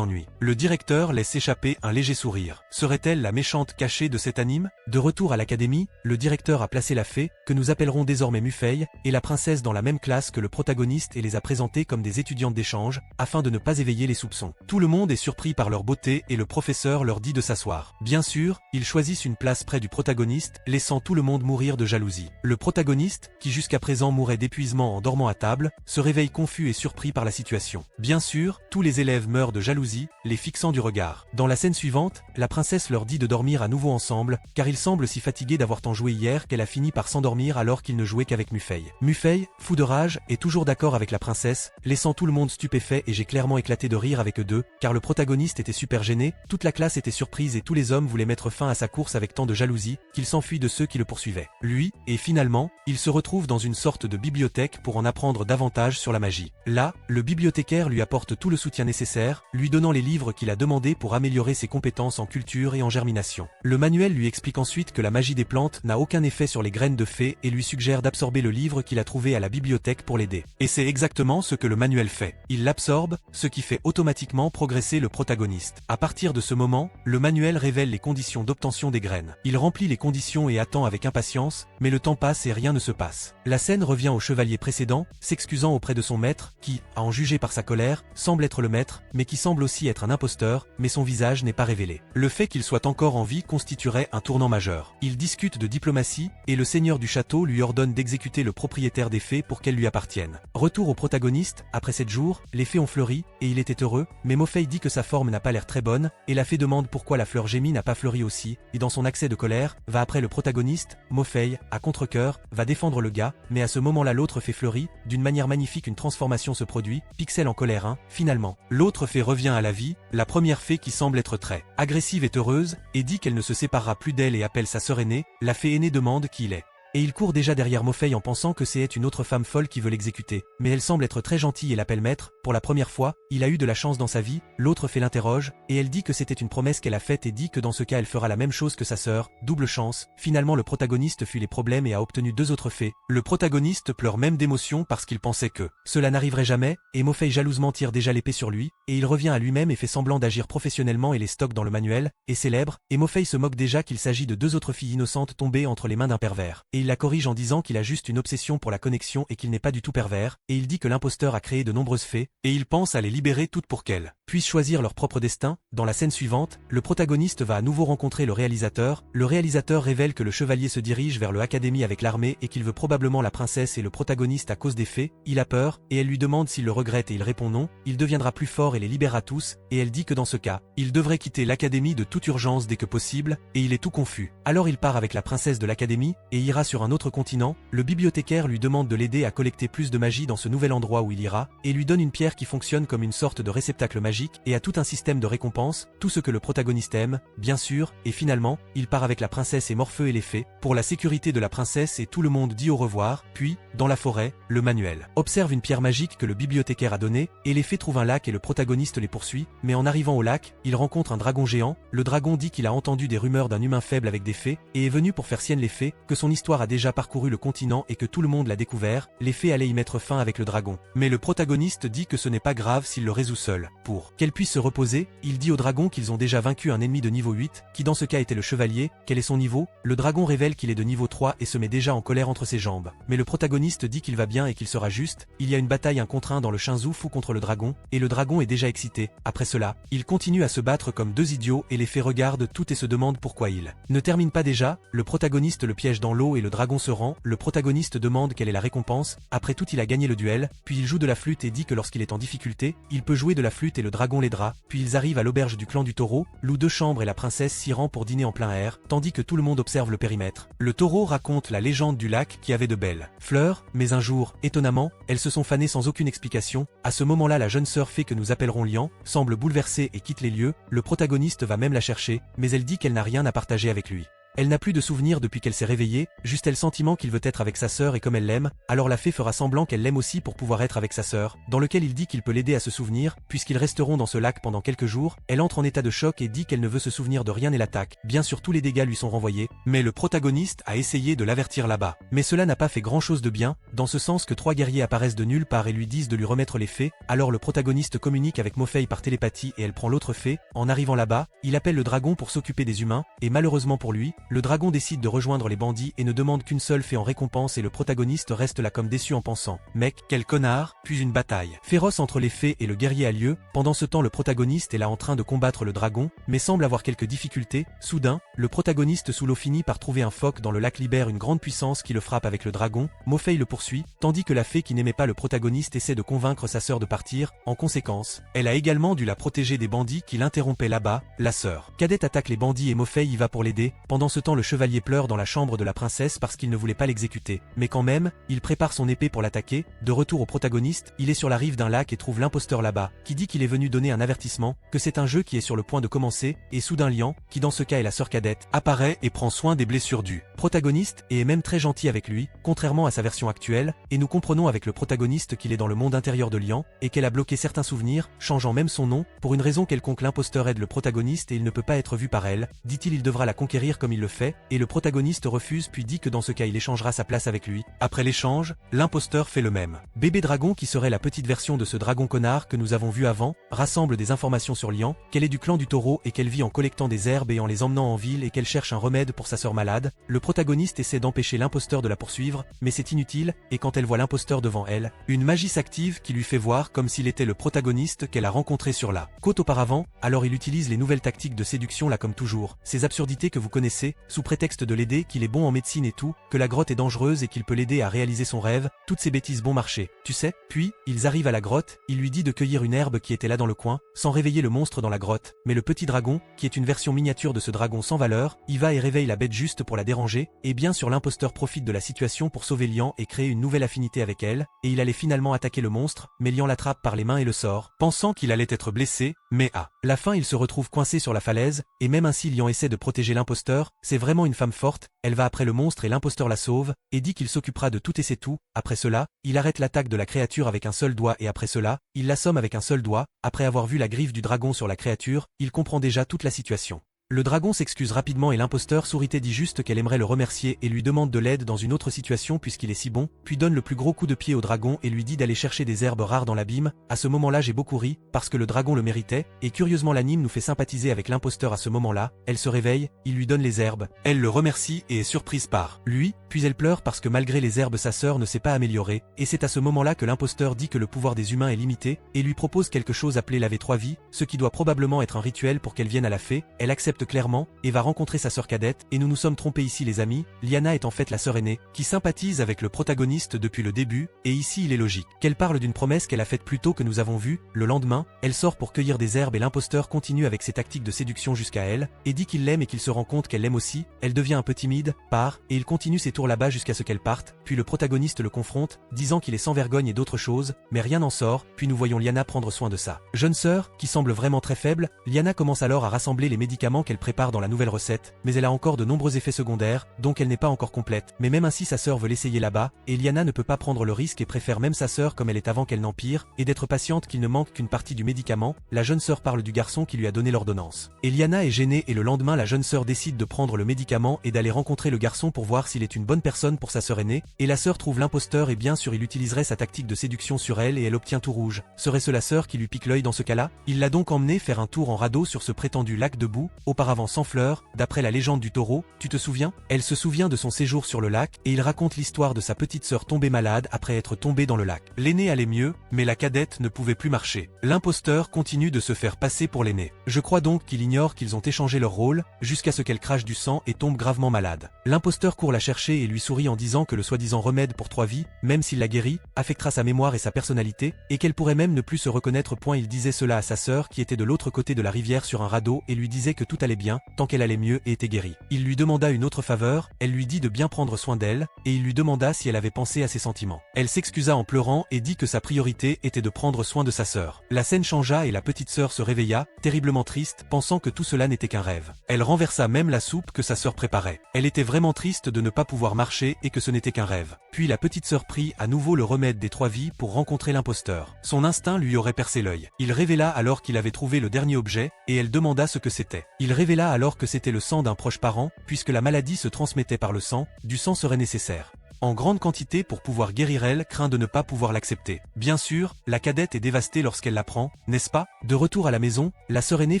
ennuis. Le directeur laisse échapper un léger sourire. Serait-elle la méchante cachée de cet anime? De retour à l'académie, le directeur a placé la fée, que nous appellerons désormais Mufei, et la princesse dans la même classe que le protagoniste et les a présentées comme des étudiantes d'échange, afin de ne pas éveiller les soupçons. Tout le monde est surpris par leur beauté et le professeur leur dit de s'asseoir. Bien sûr, ils choisissent une place près du protagoniste, laissant tout le monde mourir de jalousie. Le protagoniste, qui jusqu'à présent mourait d'épuisement en dormant à table, se réveille confus et surpris par la situation. Bien sûr, tous les élèves meurent de jalousie, les fixant du regard. Dans la scène suivante, la princesse leur dit de dormir à nouveau ensemble, car ils semblent si fatigués d'avoir tant joué hier qu'elle a fini par s'endormir alors qu'il ne jouait qu'avec Mufei. Mufei, fou de rage, est toujours d'accord avec la princesse, laissant tout le monde stupéfait et j'ai clairement éclaté de rire avec eux deux, car le protagoniste était super gêné, toute la classe était surprise et tous les hommes voulaient mettre fin à sa course avec tant de jalousie, qu'il s'enfuit de ceux qui le poursuivaient. Lui, et finalement, il se retrouve dans une sorte de bibliothèque pour en apprendre davantage sur la magie. Là, le bibliothécaire lui apporte tout le soutien nécessaire, lui donnant les livres qu'il a demandé pour améliorer ses compétences en culture et en germination. Le manuel lui explique ensuite que la magie des plantes n'a aucun effet sur les graines de fée et lui suggère d'absorber le livre qu'il a trouvé à la bibliothèque pour l'aider. Et c'est exactement ce que le manuel fait. Il l'absorbe, ce qui fait automatiquement progresser le protagoniste. À partir de ce moment, le manuel révèle les conditions d'obtention des graines. Il remplit les conditions et attend avec impatience, mais le temps passe et rien ne se passe. La scène revient au chevalier précédent, s'excusant auprès de son maître, qui, à en juger par sa colère, semble être le maître, mais qui semble aussi être un imposteur, mais son visage n'est pas révélé. Le fait qu'il soit encore en vie constituerait un tournant majeur. Il discute de diplomatie, et le seigneur du château lui ordonne d'exécuter le propriétaire des fées pour qu'elles lui appartiennent. Retour au protagoniste, après 7 jours, les fées ont fleuri, et il était heureux, mais Mofei dit que sa forme n'a pas l'air très bonne, et la fée demande pourquoi la fleur gémie n'a pas fleuri aussi, et dans son accès de colère, va après le protagoniste, Mofei, à contre-cœur, va défendre le gars, mais à ce moment-là l'autre fée fleurit, d'une manière magnifique une transformation se produit, Pixel en colère finalement. L'autre fée revient à la vie, la première fée qui semble être très agressive est heureuse, et dit qu'elle ne se séparera plus d'elle et appelle sa sœur aînée, la fée aînée demande qui il est. Et il court déjà derrière Mofei en pensant que c'est une autre femme folle qui veut l'exécuter. Mais elle semble être très gentille et l'appelle maître. Pour la première fois, il a eu de la chance dans sa vie, l'autre fée l'interroge, et elle dit que c'était une promesse qu'elle a faite et dit que dans ce cas elle fera la même chose que sa sœur, double chance. Finalement le protagoniste fuit les problèmes et a obtenu 2 autres fées. Le protagoniste pleure même d'émotion parce qu'il pensait que cela n'arriverait jamais, et Mofei jalousement tire déjà l'épée sur lui, et il revient à lui-même et fait semblant d'agir professionnellement et les stocke dans le manuel, et célèbre, et Mofei se moque déjà qu'il s'agit de 2 autres filles innocentes tombées entre les mains d'un pervers. Et il la corrige en disant qu'il a juste une obsession pour la connexion et qu'il n'est pas du tout pervers, et il dit que l'imposteur a créé de nombreuses fées, et il pense à les libérer toutes pour qu'elles puissent choisir leur propre destin. Dans la scène suivante, le protagoniste va à nouveau rencontrer le réalisateur révèle que le chevalier se dirige vers le académie avec l'armée et qu'il veut probablement la princesse et le protagoniste à cause des fées. Il a peur, et elle lui demande s'il le regrette et il répond non, il deviendra plus fort et les libérera tous, et elle dit que dans ce cas, il devrait quitter l'académie de toute urgence dès que possible, et il est tout confus. Alors il part avec la princesse de l'académie, et ira sur un autre continent. Le bibliothécaire lui demande de l'aider à collecter plus de magie dans ce nouvel endroit où il ira, et lui donne une pierre qui fonctionne comme une sorte de réceptacle magique, et a tout un système de récompense, tout ce que le protagoniste aime, bien sûr, et finalement, il part avec la princesse et Morpheu et les fées, pour la sécurité de la princesse et tout le monde dit au revoir, puis, dans la forêt, le manuel observe une pierre magique que le bibliothécaire a donnée, et les fées trouvent un lac et le protagoniste les poursuit, mais en arrivant au lac, il rencontre un dragon géant. Le dragon dit qu'il a entendu des rumeurs d'un humain faible avec des fées, et est venu pour faire sienne les fées, que son histoire a déjà parcouru le continent et que tout le monde l'a découvert, les fées allaient y mettre fin avec le dragon. Mais le protagoniste dit que ce n'est pas grave s'il le résout seul. Pour pour qu'elle puisse se reposer, il dit au dragon qu'ils ont déjà vaincu un ennemi de niveau 8, qui dans ce cas était le chevalier. Quel est son niveau? Le dragon révèle qu'il est de niveau 3 et se met déjà en colère entre ses jambes. Mais le protagoniste dit qu'il va bien et qu'il sera juste. Il y a une bataille 1 contre 1 dans le Shinzu Fu contre le dragon, et le dragon est déjà excité. Après cela, il continue à se battre comme deux idiots et les fées regardent tout et se demandent pourquoi il ne termine pas déjà. Le protagoniste le piège dans l'eau et le dragon se rend. Le protagoniste demande quelle est la récompense. Après tout, il a gagné le duel, puis il joue de la flûte et dit que lorsqu'il est en difficulté, il peut jouer de la flûte et le dragon l'aidera. Puis ils arrivent à l'auberge du clan du taureau, Lou deux chambres et la princesse s'y rend pour dîner en plein air, tandis que tout le monde observe le périmètre. Le taureau raconte la légende du lac qui avait de belles fleurs, mais un jour, étonnamment, elles se sont fanées sans aucune explication. À ce moment-là, la jeune sœur fée que nous appellerons Lian semble bouleversée et quitte les lieux. Le protagoniste va même la chercher, mais elle dit qu'elle n'a rien à partager avec lui. Elle n'a plus de souvenirs depuis qu'elle s'est réveillée, juste le sentiment qu'il veut être avec sa sœur et comme elle l'aime, alors la fée fera semblant qu'elle l'aime aussi pour pouvoir être avec sa sœur, dans lequel il dit qu'il peut l'aider à se souvenir, puisqu'ils resteront dans ce lac pendant quelques jours. Elle entre en état de choc et dit qu'elle ne veut se souvenir de rien et l'attaque. Bien sûr tous les dégâts lui sont renvoyés, mais le protagoniste a essayé de l'avertir là-bas. Mais cela n'a pas fait grand chose de bien, dans ce sens que 3 guerriers apparaissent de nulle part et lui disent de lui remettre les fées. Alors le protagoniste communique avec Mofei par télépathie et elle prend l'autre fée. En arrivant là-bas, il appelle le dragon pour s'occuper des humains, et malheureusement pour lui, le dragon décide de rejoindre les bandits et ne demande qu'une seule fée en récompense et le protagoniste reste là comme déçu en pensant « Mec, quel connard !» Puis une bataille féroce entre les fées et le guerrier a lieu. Pendant ce temps le protagoniste est là en train de combattre le dragon, mais semble avoir quelques difficultés. Soudain, le protagoniste sous l'eau finit par trouver un phoque dans le lac libère une grande puissance qui le frappe avec le dragon. Mofei le poursuit, tandis que la fée qui n'aimait pas le protagoniste essaie de convaincre sa sœur de partir. En conséquence, elle a également dû la protéger des bandits qui l'interrompaient là-bas. La sœur cadette attaque les bandits et Mofei y va pour l'aider. Pendant ce temps le chevalier pleure dans la chambre de la princesse parce qu'il ne voulait pas l'exécuter. Mais quand même, il prépare son épée pour l'attaquer. De retour au protagoniste, il est sur la rive d'un lac et trouve l'imposteur là-bas, qui dit qu'il est venu donner un avertissement, que c'est un jeu qui est sur le point de commencer, et soudain Lian, qui dans ce cas est la sœur cadette, apparaît et prend soin des blessures du protagoniste, et est même très gentil avec lui, contrairement à sa version actuelle, et nous comprenons avec le protagoniste qu'il est dans le monde intérieur de Lian, et qu'elle a bloqué certains souvenirs, changeant même son nom, pour une raison quelconque l'imposteur aide le protagoniste et il ne peut pas être vu par elle, dit-il il devra la conquérir comme il le fait, et le protagoniste refuse puis dit que dans ce cas il échangera sa place avec lui. Après l'échange, l'imposteur fait le même. Bébé Dragon qui serait la petite version de ce dragon connard que nous avons vu avant, rassemble des informations sur Lian, qu'elle est du clan du taureau et qu'elle vit en collectant des herbes et en les emmenant en ville et qu'elle cherche un remède pour sa sœur malade. Le protagoniste essaie d'empêcher l'imposteur de la poursuivre, mais c'est inutile, et quand elle voit l'imposteur devant elle, une magie s'active qui lui fait voir comme s'il était le protagoniste qu'elle a rencontré sur la côte auparavant, alors il utilise les nouvelles tactiques de séduction là comme toujours, ces absurdités que vous connaissez, sous prétexte de l'aider, qu'il est bon en médecine et tout, que la grotte est dangereuse et qu'il peut l'aider à réaliser son rêve, toutes ces bêtises bon marché, tu sais. Puis, ils arrivent à la grotte, il lui dit de cueillir une herbe qui était là dans le coin, sans réveiller le monstre dans la grotte, mais le petit dragon, qui est une version miniature de ce dragon sans valeur, y va et réveille la bête juste pour la déranger, et bien sûr l'imposteur profite de la situation pour sauver Lian et créer une nouvelle affinité avec elle, et il allait finalement attaquer le monstre, mais Lian l'attrape par les mains et le sort, pensant qu'il allait être blessé, mais à la fin il se retrouve coincé sur la falaise, et même ainsi Lian essaie de protéger l'imposteur. C'est vraiment une femme forte, elle va après le monstre et l'imposteur la sauve, et dit qu'il s'occupera de tout et c'est tout. Après cela, il arrête l'attaque de la créature avec un seul doigt et après cela, il l'assomme avec un seul doigt. Après avoir vu la griffe du dragon sur la créature, il comprend déjà toute la situation. Le dragon s'excuse rapidement et l'imposteur sourit et dit juste qu'elle aimerait le remercier et lui demande de l'aide dans une autre situation puisqu'il est si bon, puis donne le plus gros coup de pied au dragon et lui dit d'aller chercher des herbes rares dans l'abîme. À ce moment-là j'ai beaucoup ri, parce que le dragon le méritait, et curieusement l'anime nous fait sympathiser avec l'imposteur à ce moment-là. Elle se réveille, il lui donne les herbes, elle le remercie et est surprise par lui, puis elle pleure parce que malgré les herbes sa sœur ne s'est pas améliorée, et c'est à ce moment-là que l'imposteur dit que le pouvoir des humains est limité, et lui propose quelque chose appelé laver 3 vies, ce qui doit probablement être un rituel pour qu'elle vienne à la fée. Elle accepte clairement, et va rencontrer sa sœur cadette, et nous nous sommes trompés ici les amis, Liana est en fait la sœur aînée, qui sympathise avec le protagoniste depuis le début, et ici il est logique qu'elle parle d'une promesse qu'elle a faite plus tôt que nous avons vu. Le lendemain, elle sort pour cueillir des herbes et l'imposteur continue avec ses tactiques de séduction jusqu'à elle, et dit qu'il l'aime et qu'il se rend compte qu'elle l'aime aussi. Elle devient un peu timide, part, et il continue ses tours là-bas jusqu'à ce qu'elle parte, puis le protagoniste le confronte, disant qu'il est sans vergogne et d'autres choses, mais rien n'en sort, puis nous voyons Liana prendre soin de sa jeune sœur, qui semble vraiment très faible. Liana commence alors à rassembler les médicaments qu'elle qu'elle prépare dans la nouvelle recette, mais elle a encore de nombreux effets secondaires, donc elle n'est pas encore complète. Mais même ainsi sa sœur veut l'essayer là-bas, et Liana ne peut pas prendre le risque et préfère même sa sœur comme elle est avant qu'elle n'empire, et d'être patiente qu'il ne manque qu'une partie du médicament. La jeune sœur parle du garçon qui lui a donné l'ordonnance. Liana est gênée et le lendemain la jeune sœur décide de prendre le médicament et d'aller rencontrer le garçon pour voir s'il est une bonne personne pour sa sœur aînée, et la sœur trouve l'imposteur et bien sûr il utiliserait sa tactique de séduction sur elle et elle obtient tout rouge. Serait-ce la sœur qui lui pique l'œil dans ce cas-là? Il l'a donc emmenée faire un tour en radeau sur ce prétendu lac de boue, auparavant sans fleurs, d'après la légende du taureau, tu te souviens? Elle se souvient de son séjour sur le lac, et il raconte l'histoire de sa petite sœur tombée malade après être tombée dans le lac. L'aînée allait mieux, mais la cadette ne pouvait plus marcher. L'imposteur continue de se faire passer pour l'aînée. Je crois donc qu'il ignore qu'ils ont échangé leur rôle, jusqu'à ce qu'elle crache du sang et tombe gravement malade. L'imposteur court la chercher et lui sourit en disant que le soi-disant remède pour 3 vies, même s'il la guérit, affectera sa mémoire et sa personnalité, et qu'elle pourrait même ne plus se reconnaître. Il disait cela à sa sœur qui était de l'autre côté de la rivière sur un radeau et lui disait que tout allait bien, tant qu'elle allait mieux et était guérie. Il lui demanda une autre faveur, elle lui dit de bien prendre soin d'elle, et il lui demanda si elle avait pensé à ses sentiments. Elle s'excusa en pleurant et dit que sa priorité était de prendre soin de sa sœur. La scène changea et la petite sœur se réveilla, terriblement triste, pensant que tout cela n'était qu'un rêve. Elle renversa même la soupe que sa sœur préparait. Elle était vraiment triste de ne pas pouvoir marcher et que ce n'était qu'un rêve. Puis la petite sœur prit à nouveau le remède des 3 vies pour rencontrer l'imposteur. Son instinct lui aurait percé l'œil. Il révéla alors qu'il avait trouvé le dernier objet, et elle demanda ce que c'était. Il révéla alors que c'était le sang d'un proche parent, puisque la maladie se transmettait par le sang, du sang serait nécessaire en grande quantité pour pouvoir guérir. Elle craint de ne pas pouvoir l'accepter. Bien sûr, la cadette est dévastée lorsqu'elle l'apprend, n'est-ce pas? De retour à la maison, la sœur aînée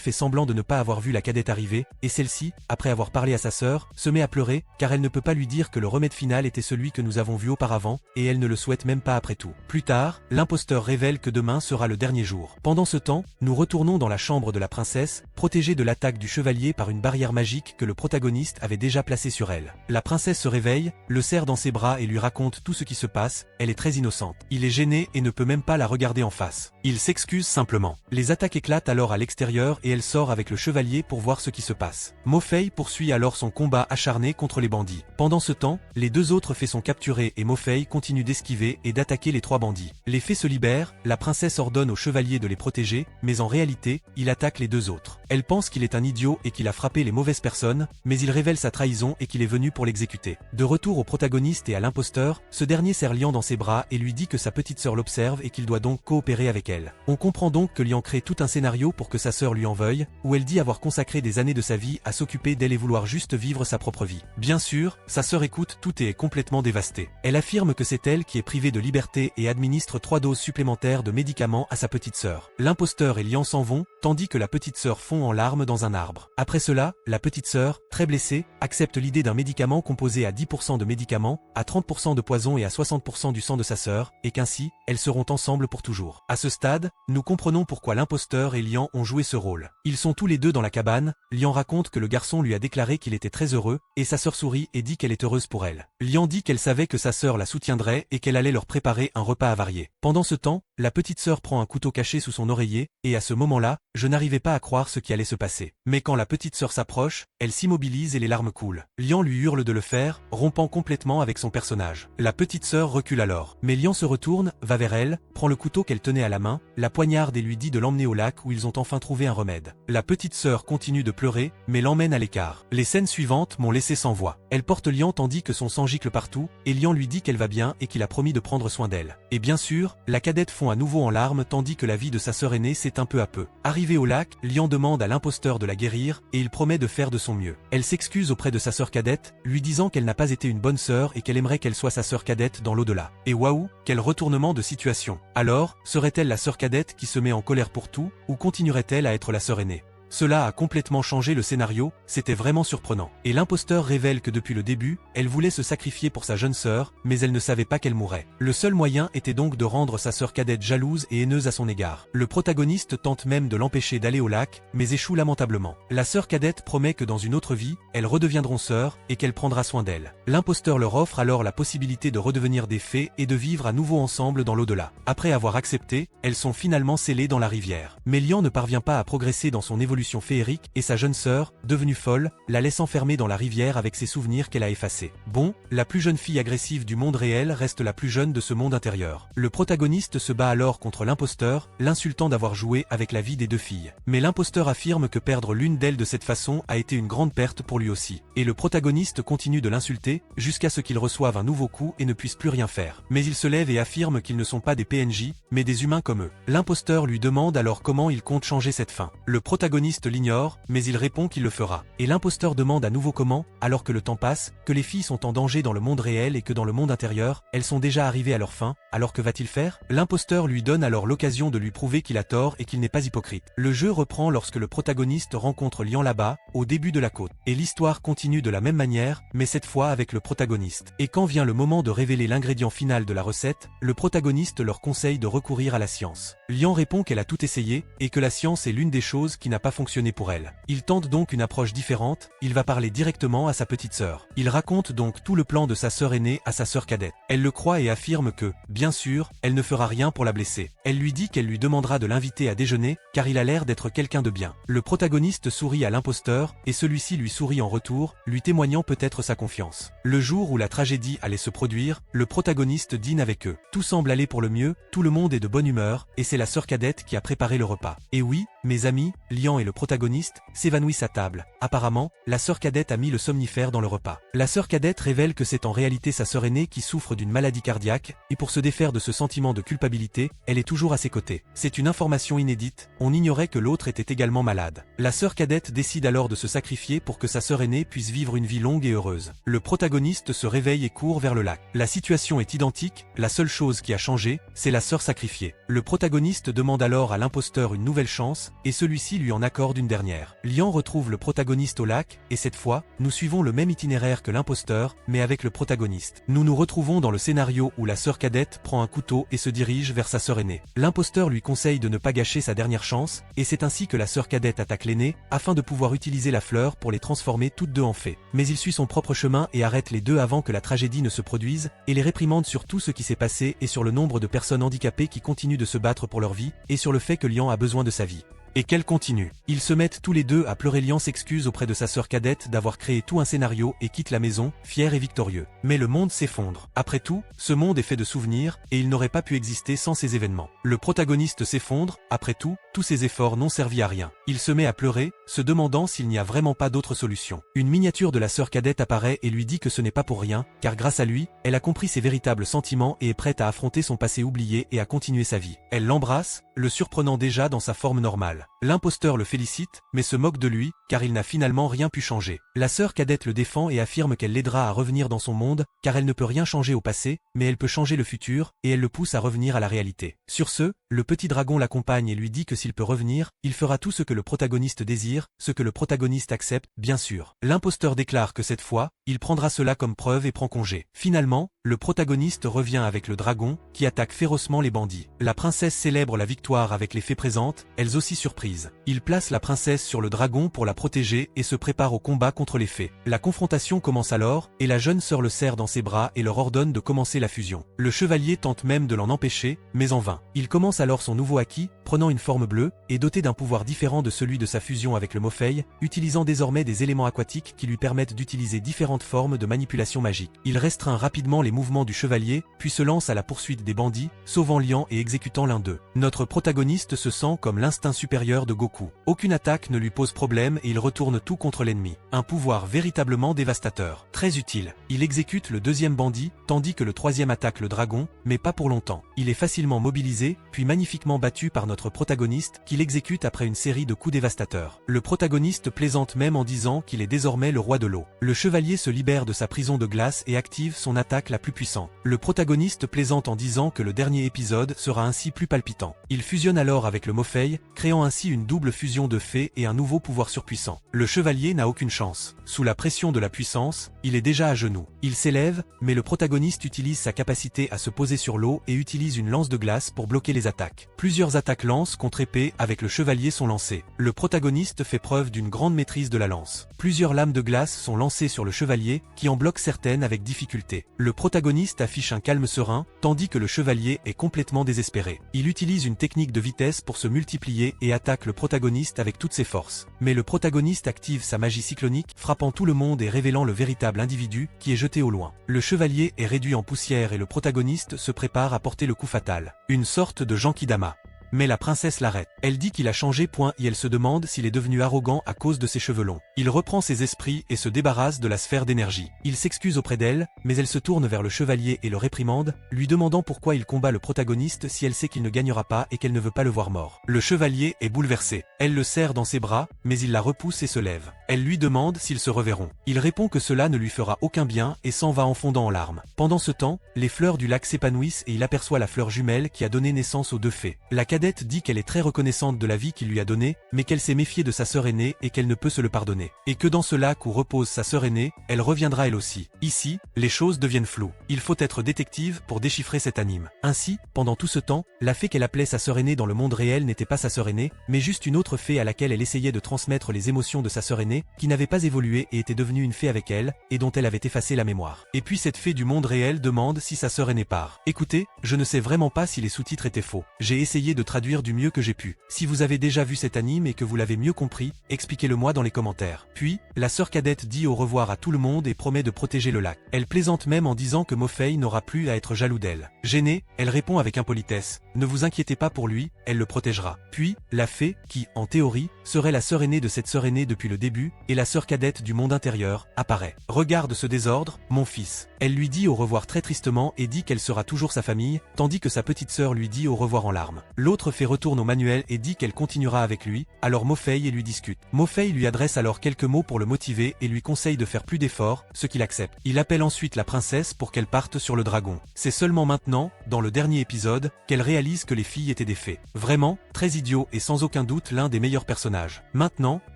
fait semblant de ne pas avoir vu la cadette arriver, et celle-ci, après avoir parlé à sa sœur, se met à pleurer, car elle ne peut pas lui dire que le remède final était celui que nous avons vu auparavant, et elle ne le souhaite même pas après tout. Plus tard, l'imposteur révèle que demain sera le dernier jour. Pendant ce temps, nous retournons dans la chambre de la princesse, protégée de l'attaque du chevalier par une barrière magique que le protagoniste avait déjà placée sur elle. La princesse se réveille, le serre dans ses bras et lui raconte tout ce qui se passe. Elle est très innocente. Il est gêné et ne peut même pas la regarder en face. Il s'excuse simplement. Les attaques éclatent alors à l'extérieur et elle sort avec le chevalier pour voir ce qui se passe. Mofei poursuit alors son combat acharné contre les bandits. Pendant ce temps, les 2 autres fées sont capturés et Mofei continue d'esquiver et d'attaquer les 3 bandits. Les fées se libèrent, la princesse ordonne au chevalier de les protéger, mais en réalité, il attaque les 2 autres. Elle pense qu'il est un idiot et qu'il a frappé les mauvaises personnes, mais il révèle sa trahison et qu'il est venu pour l'exécuter. De retour au protagoniste et à l'imposteur, ce dernier serre Lian dans ses bras et lui dit que sa petite sœur l'observe et qu'il doit donc coopérer avec elle. On comprend donc que Lian crée tout un scénario pour que sa sœur lui en veuille, où elle dit avoir consacré des années de sa vie à s'occuper d'elle et vouloir juste vivre sa propre vie. Bien sûr, sa sœur écoute tout et est complètement dévastée. Elle affirme que c'est elle qui est privée de liberté et administre 3 doses supplémentaires de médicaments à sa petite sœur. L'imposteur et Lian s'en vont, tandis que la petite sœur fond en larmes dans un arbre. Après cela, la petite sœur, très blessée, accepte l'idée d'un médicament composé à 10% de médicaments, à 30% de poison et à 60% du sang de sa sœur, et qu'ainsi, elles seront ensemble pour toujours. À ce stade, nous comprenons pourquoi l'imposteur et Lian ont joué ce rôle. Ils sont tous les 2 dans la cabane, Lian raconte que le garçon lui a déclaré qu'il était très heureux, et sa sœur sourit et dit qu'elle est heureuse pour elle. Lian dit qu'elle savait que sa sœur la soutiendrait et qu'elle allait leur préparer un repas avarié. Pendant ce temps, la petite sœur prend un couteau caché sous son oreiller, et à ce moment-là, je n'arrivais pas à croire ce qui allait se passer. Mais quand la petite sœur s'approche, elle s'immobilise et les larmes coulent. Lian lui hurle de le faire, rompant complètement avec son personnage. La petite sœur recule alors. Mais Lian se retourne, va vers elle, prend le couteau qu'elle tenait à la main, la poignarde et lui dit de l'emmener au lac où ils ont enfin trouvé un remède. La petite sœur continue de pleurer, mais l'emmène à l'écart. Les scènes suivantes m'ont laissé sans voix. Elle porte Lian tandis que son sang gicle partout, et Lian lui dit qu'elle va bien et qu'il a promis de prendre soin d'elle. Et bien sûr, la cadette fond à nouveau en larmes tandis que la vie de sa sœur aînée s'éteint peu à peu. Arrivé au lac, Lian demande à l'imposteur de la guérir, et il promet de faire de son mieux. Elle s'excuse auprès de sa sœur cadette, lui disant qu'elle n'a pas été une bonne sœur et qu'elle aimerait qu'elle soit sa sœur cadette dans l'au-delà. Et waouh, quel retournement de situation. Alors, serait-elle la sœur cadette qui se met en colère pour tout, ou continuerait-elle à être la sœur aînée? Cela a complètement changé le scénario, c'était vraiment surprenant. Et l'imposteur révèle que depuis le début, elle voulait se sacrifier pour sa jeune sœur, mais elle ne savait pas qu'elle mourrait. Le seul moyen était donc de rendre sa sœur cadette jalouse et haineuse à son égard. Le protagoniste tente même de l'empêcher d'aller au lac, mais échoue lamentablement. La sœur cadette promet que dans une autre vie, elles redeviendront sœurs, et qu'elle prendra soin d'elle. L'imposteur leur offre alors la possibilité de redevenir des fées et de vivre à nouveau ensemble dans l'au-delà. Après avoir accepté, elles sont finalement scellées dans la rivière. Mais Lian ne parvient pas à progresser dans son évolution solution féerique et sa jeune sœur, devenue folle, la laisse enfermer dans la rivière avec ses souvenirs qu'elle a effacés. Bon, la plus jeune fille agressive du monde réel reste la plus jeune de ce monde intérieur. Le protagoniste se bat alors contre l'imposteur, l'insultant d'avoir joué avec la vie des deux filles. Mais l'imposteur affirme que perdre l'une d'elles de cette façon a été une grande perte pour lui aussi. Et le protagoniste continue de l'insulter, jusqu'à ce qu'il reçoive un nouveau coup et ne puisse plus rien faire. Mais il se lève et affirme qu'ils ne sont pas des PNJ, mais des humains comme eux. L'imposteur lui demande alors comment il compte changer cette fin. Le protagoniste l'ignore, mais il répond qu'il le fera. Et l'imposteur demande à nouveau comment, alors que le temps passe, que les filles sont en danger dans le monde réel et que dans le monde intérieur, elles sont déjà arrivées à leur fin, alors que va-t-il faire? L'imposteur lui donne alors l'occasion de lui prouver qu'il a tort et qu'il n'est pas hypocrite. Le jeu reprend lorsque le protagoniste rencontre Lian là-bas, au début de la côte. Et l'histoire continue de la même manière, mais cette fois avec le protagoniste. Et quand vient le moment de révéler l'ingrédient final de la recette, le protagoniste leur conseille de recourir à la science. Lian répond qu'elle a tout essayé, et que la science est l'une des choses qui n'a pas fonctionné pour elle. Il tente donc une approche différente, il va parler directement à sa petite sœur. Il raconte donc tout le plan de sa sœur aînée à sa sœur cadette. Elle le croit et affirme que, bien sûr, elle ne fera rien pour la blesser. Elle lui dit qu'elle lui demandera de l'inviter à déjeuner, car il a l'air d'être quelqu'un de bien. Le protagoniste sourit à l'imposteur, et celui-ci lui sourit en retour, lui témoignant peut-être sa confiance. Le jour où la tragédie allait se produire, le protagoniste dîne avec eux. Tout semble aller pour le mieux, tout le monde est de bonne humeur, et c'est la sœur cadette qui a préparé le repas. Et oui, mes amis, Lian et le protagoniste s'évanouissent à table. Apparemment, la sœur cadette a mis le somnifère dans le repas. La sœur cadette révèle que c'est en réalité sa sœur aînée qui souffre d'une maladie cardiaque, et pour se défaire de ce sentiment de culpabilité, elle est toujours à ses côtés. C'est une information inédite, on ignorait que l'autre était également malade. La sœur cadette décide alors de se sacrifier pour que sa sœur aînée puisse vivre une vie longue et heureuse. Le protagoniste se réveille et court vers le lac. La situation est identique, la seule chose qui a changé, c'est la sœur sacrifiée. Le protagoniste demande alors à l'imposteur une nouvelle chance, et celui-ci lui en accorde une dernière. Lian retrouve le protagoniste au lac, et cette fois, nous suivons le même itinéraire que l'imposteur, mais avec le protagoniste. Nous nous retrouvons dans le scénario où la sœur cadette prend un couteau et se dirige vers sa sœur aînée. L'imposteur lui conseille de ne pas gâcher sa dernière chance, et c'est ainsi que la sœur cadette attaque l'aînée, afin de pouvoir utiliser la fleur pour les transformer toutes deux en fées. Mais il suit son propre chemin et arrête les deux avant que la tragédie ne se produise, et les réprimande sur tout ce qui s'est passé et sur le nombre de personnes handicapées qui continuent de se battre pour leur vie, et sur le fait que Lian a besoin de sa vie. Et qu'elle continue. Ils se mettent tous les deux à pleurer. Lian s'excuse auprès de sa sœur cadette d'avoir créé tout un scénario et quitte la maison, fier et victorieux. Mais le monde s'effondre. Après tout, ce monde est fait de souvenirs, et il n'aurait pas pu exister sans ces événements. Le protagoniste s'effondre, après tout, tous ses efforts n'ont servi à rien. Il se met à pleurer, se demandant s'il n'y a vraiment pas d'autre solution. Une miniature de la sœur cadette apparaît et lui dit que ce n'est pas pour rien, car grâce à lui, elle a compris ses véritables sentiments et est prête à affronter son passé oublié et à continuer sa vie. Elle l'embrasse, le surprenant déjà dans sa forme normale. L'imposteur le félicite, mais se moque de lui, car il n'a finalement rien pu changer. La sœur cadette le défend et affirme qu'elle l'aidera à revenir dans son monde, car elle ne peut rien changer au passé, mais elle peut changer le futur, et elle le pousse à revenir à la réalité. Sur ce, le petit dragon l'accompagne et lui dit que s'il peut revenir, il fera tout ce que le protagoniste désire, ce que le protagoniste accepte, bien sûr. L'imposteur déclare que cette fois, il prendra cela comme preuve et prend congé. Finalement, le protagoniste revient avec le dragon, qui attaque férocement les bandits. La princesse célèbre la victoire avec les fées présentes, elles aussi surprises. Il place la princesse sur le dragon pour la protéger et se prépare au combat contre les fées. La confrontation commence alors, et la jeune sœur le serre dans ses bras et leur ordonne de commencer la fusion. Le chevalier tente même de l'en empêcher, mais en vain. Il commence alors son nouveau acquis, prenant une forme bleue, et doté d'un pouvoir différent de celui de sa fusion avec le Mofei, utilisant désormais des éléments aquatiques qui lui permettent d'utiliser différentes formes de manipulation magique. Il restreint rapidement les mouvements du chevalier, puis se lance à la poursuite des bandits, sauvant Lian et exécutant l'un d'eux. Notre protagoniste se sent comme l'instinct supérieur de Goku. Aucune attaque ne lui pose problème et il retourne tout contre l'ennemi. Un pouvoir véritablement dévastateur. Très utile. Il exécute le deuxième bandit, tandis que le troisième attaque le dragon, mais pas pour longtemps. Il est facilement mobilisé, puis magnifiquement battu par notre protagoniste, qui l'exécute après une série de coups dévastateurs. Le protagoniste plaisante même en disant qu'il est désormais le roi de l'eau. Le chevalier se libère de sa prison de glace et active son attaque la plus puissante. Le protagoniste plaisante en disant que le dernier épisode sera ainsi plus palpitant. Il fusionne alors avec le Mofei, créant ainsi une double fusion de fées et un nouveau pouvoir surpuissant. Le chevalier n'a aucune chance. Sous la pression de la puissance, il est déjà à genoux. Il s'élève, mais le protagoniste utilise sa capacité à se poser sur l'eau et utilise une lance de glace pour bloquer les attaques. Plusieurs attaques lance contre épée avec le chevalier sont lancées. Le protagoniste protagoniste fait preuve d'une grande maîtrise de la lance. Plusieurs lames de glace sont lancées sur le chevalier, qui en bloque certaines avec difficulté. Le protagoniste affiche un calme serein, tandis que le chevalier est complètement désespéré. Il utilise une technique de vitesse pour se multiplier et attaque le protagoniste avec toutes ses forces. Mais le protagoniste active sa magie cyclonique, frappant tout le monde et révélant le véritable individu, qui est jeté au loin. Le chevalier est réduit en poussière et le protagoniste se prépare à porter le coup fatal. Une sorte de Genkidama. Mais la princesse l'arrête. Elle dit qu'il a changé et elle se demande s'il est devenu arrogant à cause de ses cheveux longs. Il reprend ses esprits et se débarrasse de la sphère d'énergie. Il s'excuse auprès d'elle, mais elle se tourne vers le chevalier et le réprimande, lui demandant pourquoi il combat le protagoniste si elle sait qu'il ne gagnera pas et qu'elle ne veut pas le voir mort. Le chevalier est bouleversé. Elle le serre dans ses bras, mais il la repousse et se lève. Elle lui demande s'ils se reverront. Il répond que cela ne lui fera aucun bien et s'en va en fondant en larmes. Pendant ce temps, les fleurs du lac s'épanouissent et il aperçoit la fleur jumelle qui a donné naissance aux deux fées. La cadette dit qu'elle est très reconnaissante de la vie qu'il lui a donnée, mais qu'elle s'est méfiée de sa sœur aînée et qu'elle ne peut se le pardonner. Et que dans ce lac où repose sa sœur aînée, elle reviendra elle aussi. Ici, les choses deviennent floues. Il faut être détective pour déchiffrer cet anime. Ainsi, pendant tout ce temps, la fée qu'elle appelait sa sœur aînée dans le monde réel n'était pas sa sœur aînée, mais juste une autre fée à laquelle elle essayait de transmettre les émotions de sa sœur aînée, qui n'avait pas évolué et était devenue une fée avec elle, et dont elle avait effacé la mémoire. Et puis cette fée du monde réel demande si sa sœur aînée part. Écoutez, je ne sais vraiment pas si les sous-titres étaient faux. J'ai essayé de traduire du mieux que j'ai pu. Si vous avez déjà vu cet anime et que vous l'avez mieux compris, expliquez-le moi dans les commentaires. Puis, la sœur cadette dit au revoir à tout le monde et promet de protéger le lac. Elle plaisante même en disant que Mofei n'aura plus à être jaloux d'elle. Gênée, elle répond avec impolitesse. Ne vous inquiétez pas pour lui, elle le protégera. Puis, la fée, qui, en théorie, serait la sœur aînée de cette sœur aînée depuis le début, et la sœur cadette du monde intérieur, apparaît. Regarde ce désordre, mon fils. Elle lui dit au revoir très tristement et dit qu'elle sera toujours sa famille, tandis que sa petite sœur lui dit au revoir en larmes. L'autre fée retourne au manuel et dit qu'elle continuera avec lui, alors Mofei et lui discute. Mofei lui adresse alors quelques mots pour le motiver et lui conseille de faire plus d'efforts, ce qu'il accepte. Il appelle ensuite la princesse pour qu'elle parte sur le dragon. C'est seulement maintenant, dans le dernier épisode, qu'elle réalise que les filles étaient des fées. Vraiment, très idiot et sans aucun doute l'un des meilleurs personnages. Maintenant,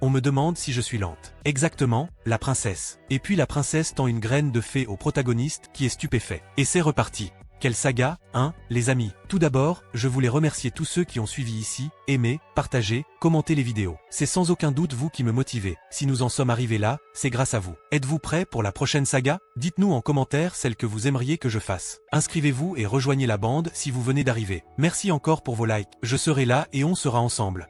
on me demande si je suis lente. Exactement, la princesse. Et puis la princesse tend une graine de fée au protagoniste qui est stupéfait. Et c'est reparti. Quelle saga, hein, les amis. Tout d'abord, je voulais remercier tous ceux qui ont suivi ici, aimé, partagé, commenté les vidéos. C'est sans aucun doute vous qui me motivez. Si nous en sommes arrivés là, c'est grâce à vous. Êtes-vous prêts pour la prochaine saga? Dites-nous en commentaire celle que vous aimeriez que je fasse. Inscrivez-vous et rejoignez la bande si vous venez d'arriver. Merci encore pour vos likes. Je serai là et on sera ensemble.